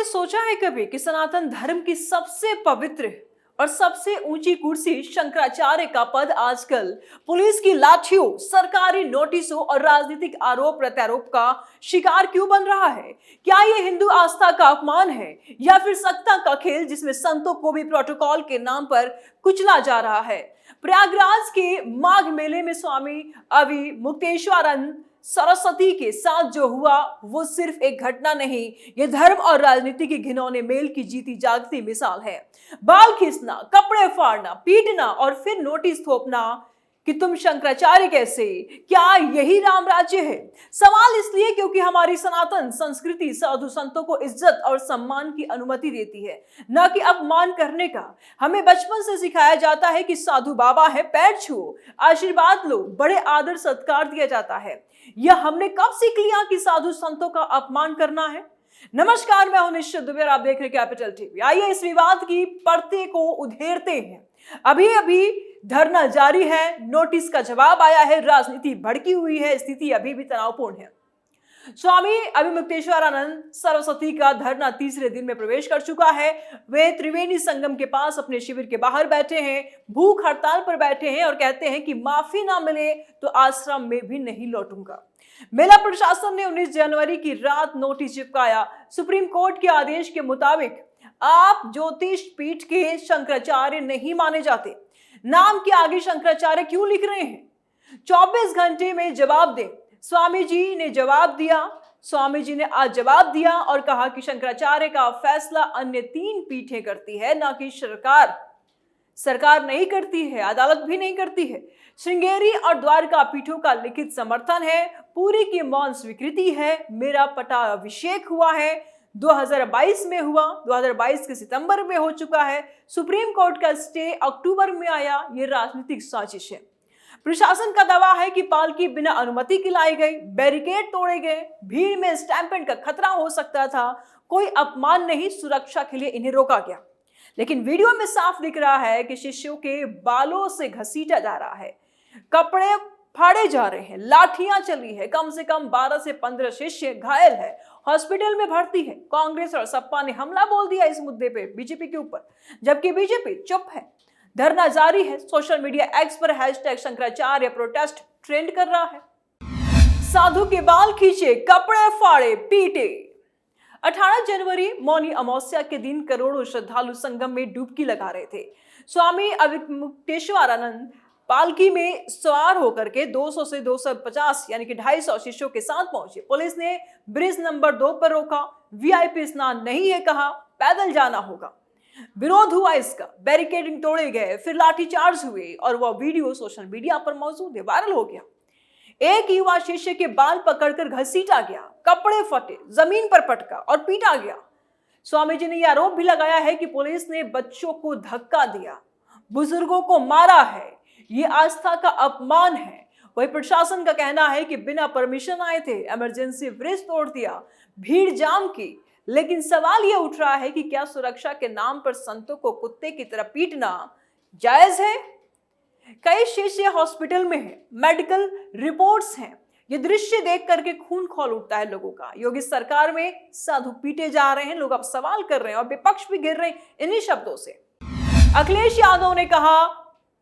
सोचा है कभी कि सनातन धर्म की सबसे पवित्र और सबसे ऊंची कुर्सी शंकराचार्य का पद आजकल पुलिस की लाठियों, सरकारी नोटिसों और राजनीतिक आरोप प्रत्यारोप का शिकार क्यों बन रहा है? क्या ये हिंदू आस्था का अपमान है या फिर सत्ता का खेल जिसमें संतों को भी प्रोटोकॉल के नाम पर कुचला जा रहा है? प्रयागराज के माघ मेले में स्वामी अविमुक्तेश्वरानंद सरस्वती के साथ जो हुआ वो सिर्फ एक घटना नहीं, ये धर्म और राजनीति के घिनौने मेल की जीती जागती मिसाल है। बाल खींचना, कपड़े फाड़ना, पीटना और फिर नोटिस थोपना कि तुम शंकराचार्य कैसे, क्या यही राम राज्य है? सवाल इसलिए क्योंकि हमारी सनातन संस्कृति साधु संतों को इज्जत और सम्मान की अनुमति देती है, न कि अपमान करने का। हमें बचपन से सिखाया जाता है कि साधु बाबा है, पैर छुओ, आशीर्वाद लो, बड़े आदर सत्कार दिया जाता है। यह हमने कब सीख लिया कि साधु संतों का अपमान करना है? नमस्कार, मैं हूं निश्चित दुबे और आप देख रहे हैं कैपिटल टीवी। आइए इस विवाद की परतें को उधेड़ते हैं। अभी अभी धरना जारी है, नोटिस का जवाब आया है, राजनीति भड़की हुई है, स्थिति अभी भी तनावपूर्ण है। स्वामी अविमुक्तेश्वरानंद सरस्वती का धरना तीसरे दिन में प्रवेश कर चुका है। वे त्रिवेणी संगम के पास अपने शिविर के बाहर बैठे हैं, भूख हड़ताल पर बैठे हैं और कहते हैं कि माफी ना मिले तो आश्रम में भी नहीं लौटूंगा। मेला प्रशासन ने 19 जनवरी की रात नोटिस चिपकाया। सुप्रीम कोर्ट के आदेश के मुताबिक आप ज्योतिष पीठ के शंकराचार्य नहीं माने जाते, नाम के आगे शंकराचार्य क्यों लिख रहे हैं? 24 घंटे में जवाब दें। स्वामी जी ने जवाब दिया। स्वामी जी ने आज जवाब दिया और कहा कि शंकराचार्य का फैसला अन्य 3 पीठें करती है, ना कि सरकार नहीं करती है, अदालत भी नहीं करती है। श्रृंगेरी और द्वारका पीठों का लिखित समर्थन है, पूरी की मौन स्वीकृति है। मेरा पटाभिषेक हुआ है, 2022 में हुआ, 2022 के सितंबर में हो चुका है। सुप्रीम कोर्ट का स्टे अक्टूबर में आया। ये राजनीतिक साजिश है। प्रशासन का दावा है कि पालकी बिना अनुमति की लाई गई, बैरिकेड तोड़े गए, भीड़ में स्टैंपेड का खतरा हो सकता था। कोई अपमान नहीं, सुरक्षा के लिए इन्हें रोका गया। लेकिन वीडियो में साफ दिख रहा है कि शिष्यों के बालों से घसीटा जा रहा है, कपड़े फाड़े जा रहे हैं, लाठियां चली है। कम से कम 12 से 15 शिष्य घायल है, हॉस्पिटल में भर्ती है। कांग्रेस और सपा ने हमला बोल दिया इस मुद्दे पे बीजेपी के ऊपर, जबकि बीजेपी चुप है। धरना जारी है। सोशल मीडिया एक्स पर हैशटैग शंकराचार्य प्रोटेस्ट ट्रेंड कर रहा है। साधु के बाल खींचे, कपड़े फाड़े, पीटे। 18 जनवरी मौनी अमावस्या के दिन करोड़ों श्रद्धालु संगम में डुबकी लगा रहे थे। स्वामी अविमुक्तेश्वरानंद पालकी में सवार होकर के 200 से 250 यानी कि 250 शिष्यों के साथ पहुंचे। पुलिस ने ब्रिज नंबर 2 पर रोका, वीआईपी स्नान नहीं है कहा, पैदल जाना होगा। विरोध हुआ इसका, बैरिकेडिंग तोड़े गए, फिर लाठीचार्ज हुए और वह वीडियो सोशल मीडिया पर मौजूद है, वायरल हो गया। एक युवा शिष्य के बाल पकड़कर घसीटा गया, कपड़े फटे, जमीन पर पटका और पीटा गया। स्वामी जी ने यह आरोप भी लगाया है कि पुलिस ने बच्चों को धक्का दिया, बुजुर्गों को मारा है, ये आस्था का अपमान है। वही प्रशासन का कहना है कि बिना परमिशन आए थे, इमरजेंसी ब्रिज तोड़ दिया, भीड़ जाम की। लेकिन सवाल यह उठ रहा है कि क्या सुरक्षा के नाम पर संतों को कुत्ते की तरह पीटना जायज है? कई शिष्य हॉस्पिटल में हैं, मेडिकल रिपोर्ट्स हैं। ये दृश्य देख करके खून खौल उठता है लोगों का। योगी सरकार में साधु पीटे जा रहे हैं, लोग अब सवाल कर रहे हैं और विपक्ष भी गिर रहे हैं इन्हीं शब्दों से। अखिलेश यादव ने कहा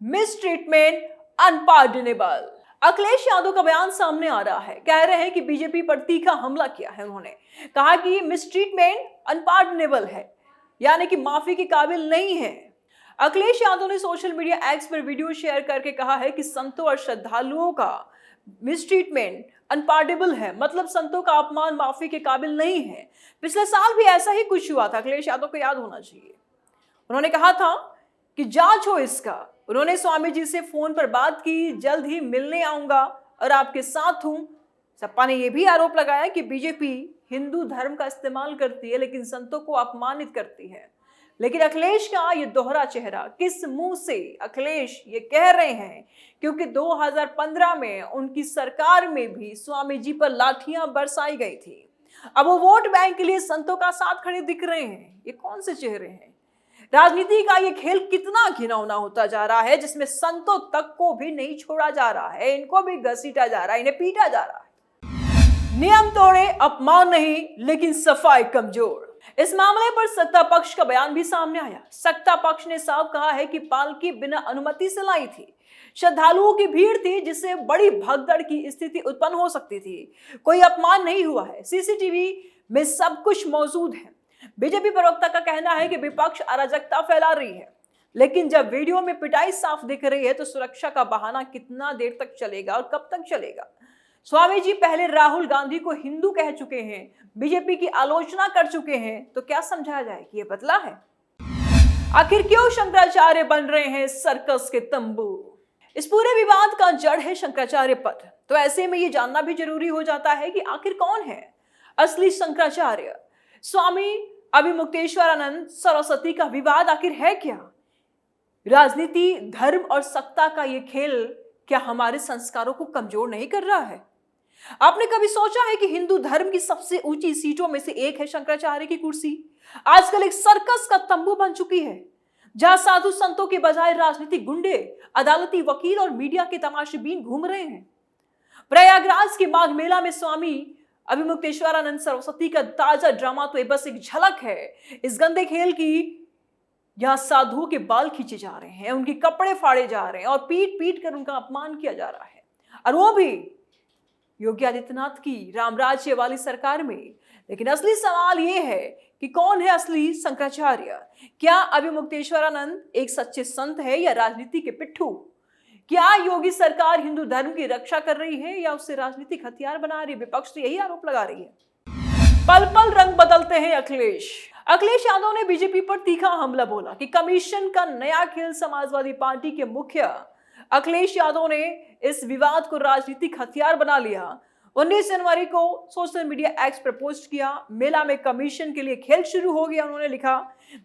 miss treatment unpardonable. Akhilesh Yadav का बयान सामने आ रहा है, कह रहे हैं कि बीजेपी पर तीखा हमला किया है। उन्होंने कहा कि मिस ट्रीटमेंट अनपार्डनेबल है, यानी कि माफी के काबिल नहीं है। अखिलेश यादव ने सोशल मीडिया एक्स पर वीडियो शेयर करके कहा है कि संतों और श्रद्धालुओं का मिस ट्रीटमेंट अनपार्डेबल है, मतलब संतों का अपमान माफी के काबिल नहीं है। पिछले साल भी ऐसा ही कुछ हुआ था, अखिलेश यादव को याद होना चाहिए। उन्होंने कहा था कि जांच हो इसका। उन्होंने स्वामी जी से फोन पर बात की, जल्द ही मिलने आऊंगा और आपके साथ हूं। सपा ने यह भी आरोप लगाया कि बीजेपी हिंदू धर्म का इस्तेमाल करती है लेकिन संतों को अपमानित करती है। लेकिन अखिलेश का ये दोहरा चेहरा, किस मुंह से अखिलेश ये कह रहे हैं? क्योंकि 2015 में उनकी सरकार में भी स्वामी जी पर लाठियां बरसाई गई थी। अब वो वोट बैंक के लिए संतों का साथ खड़े दिख रहे हैं। ये कौन से चेहरे हैं? राजनीति का ये खेल कितना घिनौना होता जा रहा है, जिसमें संतों तक को भी नहीं छोड़ा जा रहा है, इनको भी घसीटा जा रहा है, इन्हें पीटा जा रहा है। नियम तोड़े, अपमान नहीं, लेकिन सफाई कमजोर। इस मामले पर सत्ता पक्ष का बयान भी सामने आया। सत्ता पक्ष ने साफ कहा है कि पालकी बिना अनुमति से लाई थी। श्रद्धालुओं की भीड़ थी जिससे बड़ी भगदड़ की स्थिति उत्पन्न हो सकती थी। कोई अपमान नहीं हुआ है, सीसीटीवी में सब कुछ मौजूद है। बीजेपी प्रवक्ता का कहना है कि विपक्ष अराजकता फैला रही है, लेकिन जब वीडियो में पिटाई साफ दिख रही है तो सुरक्षा का बहाना कितना देर तक चलेगा और कब तक चलेगा। स्वामी जी पहले राहुल गांधी को हिंदू कह चुके हैं, बीजेपी की आलोचना कर चुके हैं, तो क्या समझाया जाए कि ये बदला है? आखिर क्यों शंकराचार्य बन रहे हैं सर्कस के तंबू? इस पूरे विवाद का जड़ है शंकराचार्य पद। तो ऐसे में ये जानना भी जरूरी हो जाता है कि आखिर कौन है असली शंकराचार्य। स्वामी अभिमुक्तेश्वरानंद सरस्वती का विवाद आखिर है क्या? राजनीति, धर्म और सत्ता का ये खेल क्या हमारे संस्कारों को कमजोर नहीं कर रहा है? आपने कभी सोचा है कि हिंदू धर्म की सबसे ऊंची सीटों में से एक है शंकराचार्य की कुर्सी? आजकल एक सर्कस का तंबू बन चुकी है, जहां साधु संतों के बजाय राजनीतिक गुंडे, अदालती वकील और मीडिया के तमाशाबीन घूम रहे हैं। प्रयागराज के माघ मेला में स्वामी अभिमुक्तेश्वरानंद सरस्वती का ताजा ड्रामा तो बस एक झलक है इस गंदे खेल की। यहाँ साधुओं के बाल खींचे जा रहे हैं, उनके कपड़े फाड़े जा रहे हैं और पीट पीट कर उनका अपमान किया जा रहा है, और वो भी योगी आदित्यनाथ की रामराज्य वाली सरकार में। लेकिन असली सवाल ये है कि कौन है असली शंकराचार्य? क्या अभिमुक्तेश्वरानंद एक सच्चे संत है या राजनीति के पिट्ठू? क्या योगी सरकार हिंदू धर्म की रक्षा कर रही है या उससे राजनीतिक हथियार बना रही है? विपक्ष तो यही आरोप लगा रही है। पल पल रंग बदलते हैं अखिलेश यादव ने बीजेपी पर तीखा हमला बोला कि कमीशन का नया खेल। समाजवादी पार्टी के मुखिया अखिलेश यादव ने इस विवाद को राजनीतिक हथियार बना लिया। 19 जनवरी को सोशल मीडिया एक्स पर पोस्ट किया, मेला में कमीशन के लिए खेल शुरू हो गया। उन्होंने लिखा,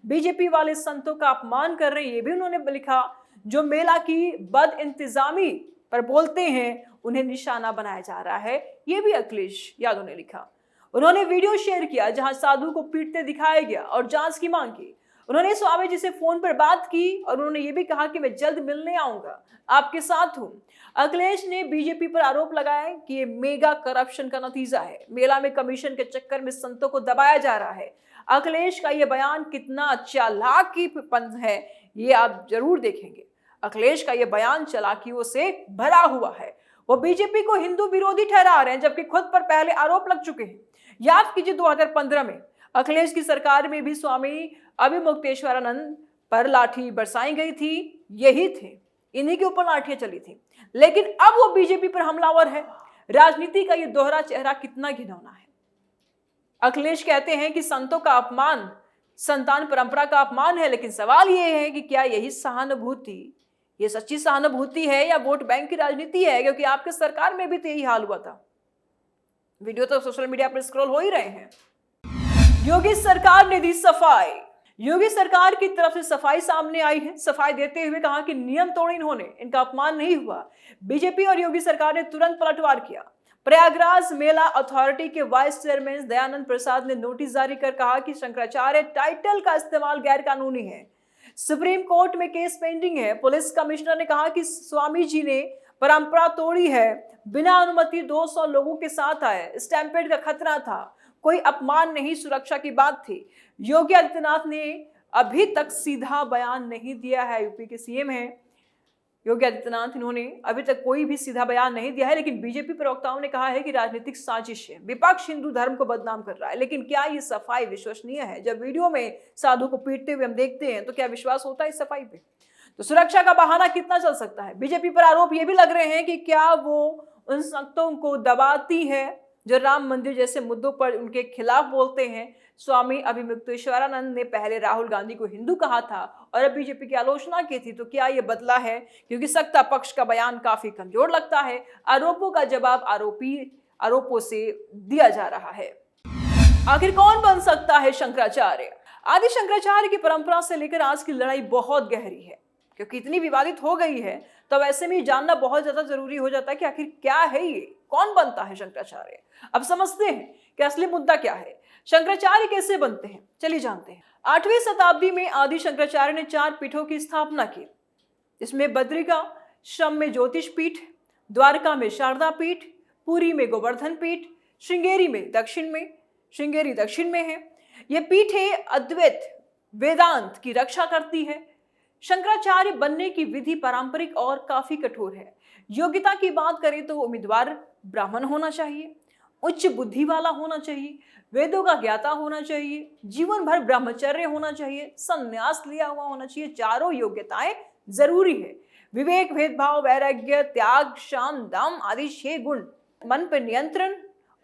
बीजेपी वाले संतों का अपमान कर रहे हैं। ये भी उन्होंने लिखा, जो मेला की बद इंतजामी पर बोलते हैं उन्हें निशाना बनाया जा रहा है। ये भी अखिलेश यादव ने लिखा। उन्होंने वीडियो शेयर किया जहां साधु को पीटते दिखाया गया और जांच की मांग की। उन्होंने स्वामी जी से फोन पर बात की और उन्होंने ये भी कहा कि मैं जल्द मिलने आऊंगा, आपके साथ हूं। अखिलेश ने बीजेपी पर आरोप लगाया कि ये मेगा करप्शन का नतीजा है। मेला में कमीशन के चक्कर में संतों को दबाया जा रहा है। अखिलेश का ये बयान कितना चालाकीपन है ये आप जरूर देखेंगे। अखिलेश का ये बयान चालाकियों से भरा हुआ है। वो बीजेपी को हिंदू विरोधी ठहरा रहे हैं, जबकि खुद पर पहले आरोप लग चुके हैं। याद कीजिए 2015 में अखिलेश की सरकार में भी स्वामी अभिमुक्तेश्वरानंद पर लाठी बरसाई गई थी। यही थे, इन्हीं के ऊपर लाठियां चली थी। लेकिन अब वो बीजेपी पर हमलावर है। राजनीति का ये दोहरा चेहरा कितना घिनौना है। अखिलेश कहते हैं कि संतों का अपमान संतान परंपरा का अपमान है, लेकिन सवाल ये है कि क्या यही सहानुभूति, ये सच्ची सहानुभूति है या वोट बैंक की राजनीति है? क्योंकि आपके सरकार में भी तो यही हाल हुआ था। वीडियो तो सोशल मीडिया पर स्क्रॉल हो ही रहे हैं। योगी सरकार ने दी सफाई। योगी सरकार की तरफ से सफाई सामने आई है। सफाई देते हुए कहा कि नियम तोड़े इन्होंने, इनका अपमान नहीं हुआ। बीजेपी और योगी सरकार ने तुरंत पलटवार किया। प्रयागराज मेला अथॉरिटी के वाइस चेयरमैन दयानंद प्रसाद ने नोटिस जारी कर कहा कि शंकराचार्य टाइटल का इस्तेमाल गैर कानूनी है। सुप्रीम कोर्ट में केस पेंडिंग है। पुलिस कमिश्नर ने कहा कि स्वामी जी ने परंपरा तोड़ी है, बिना अनुमति 200 लोगों के साथ आए, स्टैम्पेड का खतरा था, कोई अपमान नहीं, सुरक्षा की बात थी। योगी आदित्यनाथ ने अभी तक सीधा बयान नहीं दिया है। यूपी के सीएम हैं योगी आदित्यनाथ, इन्होंने अभी तक कोई भी सीधा बयान नहीं दिया है। लेकिन बीजेपी प्रवक्ताओं ने कहा है कि राजनीतिक साजिश है, विपक्ष हिंदू धर्म को बदनाम कर रहा है। लेकिन क्या ये सफाई विश्वसनीय है? जब वीडियो में साधु को पीटते हुए हम देखते हैं तो क्या विश्वास होता है इस सफाई पे? तो सुरक्षा का बहाना कितना चल सकता है? बीजेपी पर आरोप ये भी लग रहे हैं कि क्या वो उन संतों को दबाती है जो राम मंदिर जैसे मुद्दों पर उनके खिलाफ बोलते हैं। स्वामी अभिमुक्तेश्वरानंद ने पहले राहुल गांधी को हिंदू कहा था और अब बीजेपी की आलोचना की थी। तो क्या यह बदला है? क्योंकि सत्ता पक्ष का बयान काफी कमजोर लगता है। आरोपों का जवाब आरोपों से दिया जा रहा है। आखिर कौन बन सकता है शंकराचार्य? आदि शंकराचार्य की परंपरा से लेकर आज की लड़ाई बहुत गहरी है, क्योंकि इतनी विवादित हो गई है। तो ऐसे में जानना बहुत ज्यादा जरूरी हो जाता है कि आखिर क्या है ये, कौन बनता है शंकराचार्य। अब समझते हैं कि असली मुद्दा क्या है, शंकराचार्य कैसे बनते हैं। चलिए जानते हैं। 8वीं शताब्दी में आदि शंकराचार्य ने 4 पीठों की स्थापना की। इसमें बद्रिका श्रम में ज्योतिष पीठ, द्वारका में शारदा पीठ, पुरी में गोवर्धन पीठ, श्रृंगेरी दक्षिण में है। ये पीठें अद्वैत वेदांत की रक्षा करती है। शंकराचार्य बनने की विधि पारंपरिक और काफी कठोर है। योग्यता की बात करें तो उम्मीदवार ब्राह्मण होना चाहिए, उच्च बुद्धि वाला होना चाहिए, वेदों का ज्ञाता होना चाहिए, जीवन भर ब्रह्मचर्य होना चाहिए, संन्यास लिया हुआ होना चाहिए। चारों योग्यताएं जरूरी है। विवेक, भेदभाव, वैराग्य, त्याग, शाम, दम आदि 6 गुण, मन पर नियंत्रण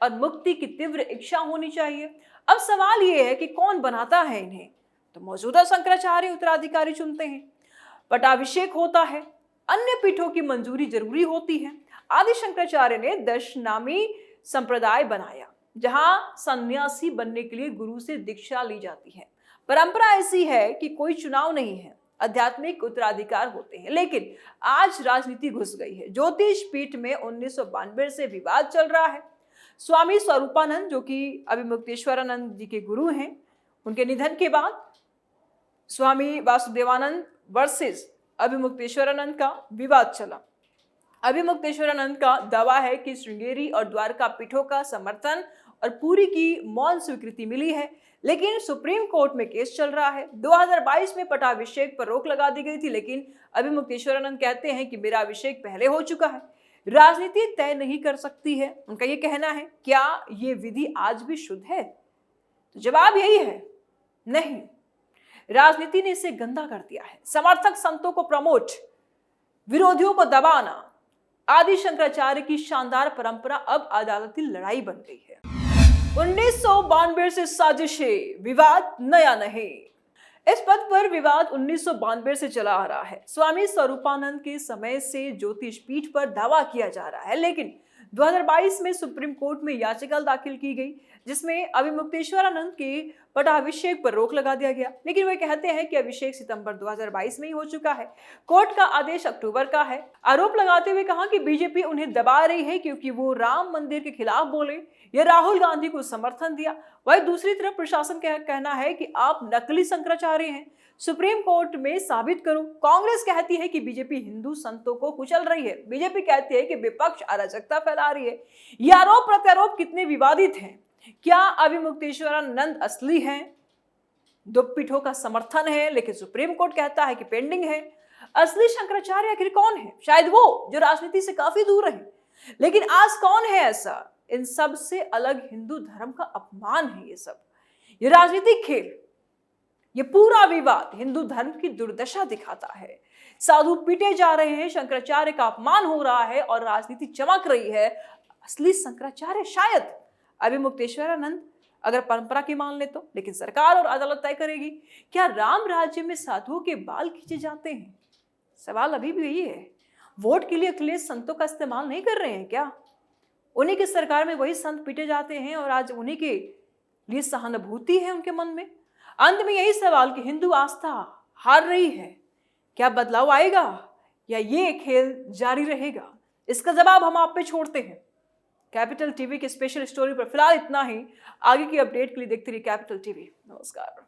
और मुक्ति की तीव्र इच्छा होनी चाहिए। अब सवाल यह है कि कौन बनाता है इन्हें? तो मौजूदा शंकराचार्य उत्तराधिकारी चुनते हैं, पटाभिषेक होता है, अन्य पीठों की मंजूरी जरूरी होती है। आदि शंकराचार्य ने दशनामी संप्रदाय बनाया, जहां सन्यासी बनने के लिए गुरु से दीक्षा ली जाती है। परंपरा ऐसी है कि कोई चुनाव नहीं है, आध्यात्मिक उत्तराधिकार होते हैं। लेकिन आज राजनीति घुस गई है। ज्योतिष पीठ में 1992 से विवाद चल रहा है। स्वामी स्वरूपानंद, जो कि अभिमुक्तेश्वरानंद जी के गुरु हैं, उनके निधन के बाद स्वामी वासुदेवानंद वर्सेस अभिमुक्तेश्वरानंद का विवाद चला। अभिमुक्तेश्वरानंद का दावा है कि श्रृंगेरी और द्वारका पीठों का समर्थन और पूरी की मौन स्वीकृति मिली है, लेकिन सुप्रीम कोर्ट में केस चल रहा है। 2022 में पटाभिषेक पर रोक लगा दी गई थी, लेकिन अभिमुक्तेश्वरानंद कहते हैं कि मेरा अभिषेक पहले हो चुका है। राजनीति तय नहीं कर सकती है, उनका यह कहना है। क्या ये विधि आज भी शुद्ध है? तो जवाब यही है, नहीं। राजनीति ने इसे गंदा कर दिया है। समर्थक संतों को प्रमोट, विरोधियों को दबाना, आदि शंकराचार्य की शानदार परंपरा अब अदालती लड़ाई बन गई है। 1992 से साजिशें, विवाद नया नहीं। इस पद पर विवाद 1992 से चला आ रहा है। स्वामी स्वरूपानंद के समय से ज्योतिष पीठ पर दावा किया जा रहा है, लेकिन 2022 में सुप्रीम कोर्ट में याचिका दाखिल की गई, जिसमें अभिमुक्तेश्वरानंद के पटाभिषेक पर रोक लगा दिया गया। लेकिन वे कहते हैं कि अभिषेक सितंबर 2022 में ही हो चुका है। कोर्ट का आदेश अक्टूबर का है। आरोप लगाते हुए कहा कि बीजेपी उन्हें दबा रही है क्योंकि वो राम मंदिर के खिलाफ बोले या राहुल गांधी को समर्थन दिया। वहीं दूसरी तरफ प्रशासन का कहना है कि आप नकली शंकराचार्य हैं, सुप्रीम कोर्ट में साबित करो। कांग्रेस कहती है कि बीजेपी हिंदू संतों को कुचल रही है। बीजेपी कहती है कि विपक्ष अराजकता फैला रही है। ये आरोप प्रत्यारोप कितने विवादित हैं? क्या अभिमुक्तेश्वरानंद असली हैं? 2 पीठों का समर्थन है, लेकिन सुप्रीम कोर्ट कहता है कि पेंडिंग है। असली शंकराचार्य आखिर कौन है? शायद वो जो राजनीति से काफी दूर है। लेकिन आज कौन है ऐसा? इन सब से अलग हिंदू धर्म का अपमान है ये राजनीतिक खेल, ये पूरा विवाद हिंदू धर्म की दुर्दशा दिखाता है। साधु पीटे जा रहे हैं, शंकराचार्य का अपमान हो रहा है और राजनीति चमक रही है। असली शंकराचार्य शायद अभिमुक्तेश्वरानंद, अगर परंपरा की मान ले तो, लेकिन सरकार और अदालत तय करेगी। क्या राम राज्य में साधुओं के बाल खींचे जाते हैं? सवाल अभी भी यही है। वोट के लिए अखिलेश संतों का इस्तेमाल नहीं कर रहे हैं क्या? उन्हीं की सरकार में वही संत पीटे जाते हैं और आज उन्हीं के लिए सहानुभूति है उनके मन में। अंत में यही सवाल कि हिंदू आस्था हार रही है, क्या बदलाव आएगा या ये खेल जारी रहेगा? इसका जवाब हम आप पे छोड़ते हैं। कैपिटल टीवी की स्पेशल स्टोरी पर फिलहाल इतना ही। आगे की अपडेट के लिए देखते रहिए कैपिटल टीवी। नमस्कार।